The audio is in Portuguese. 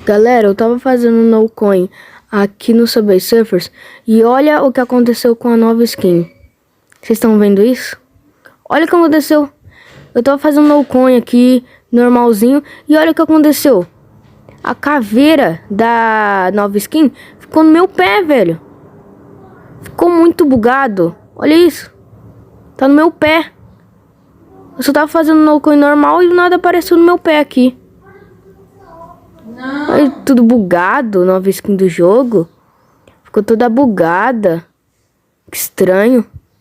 Galera, eu tava fazendo no coin aqui no Subway Surfers e olha o que aconteceu com a nova skin. Vocês estão vendo isso? Olha o que aconteceu. Eu tava fazendo no coin aqui, normalzinho, e olha o que aconteceu. A caveira da nova skin ficou no meu pé, velho. Ficou muito bugado. Olha isso. Tá no meu pé. Eu só tava fazendo no coin normal e nada apareceu no meu pé aqui. Não. Olha, tudo bugado, nova skin do jogo. Ficou toda bugada. Que estranho.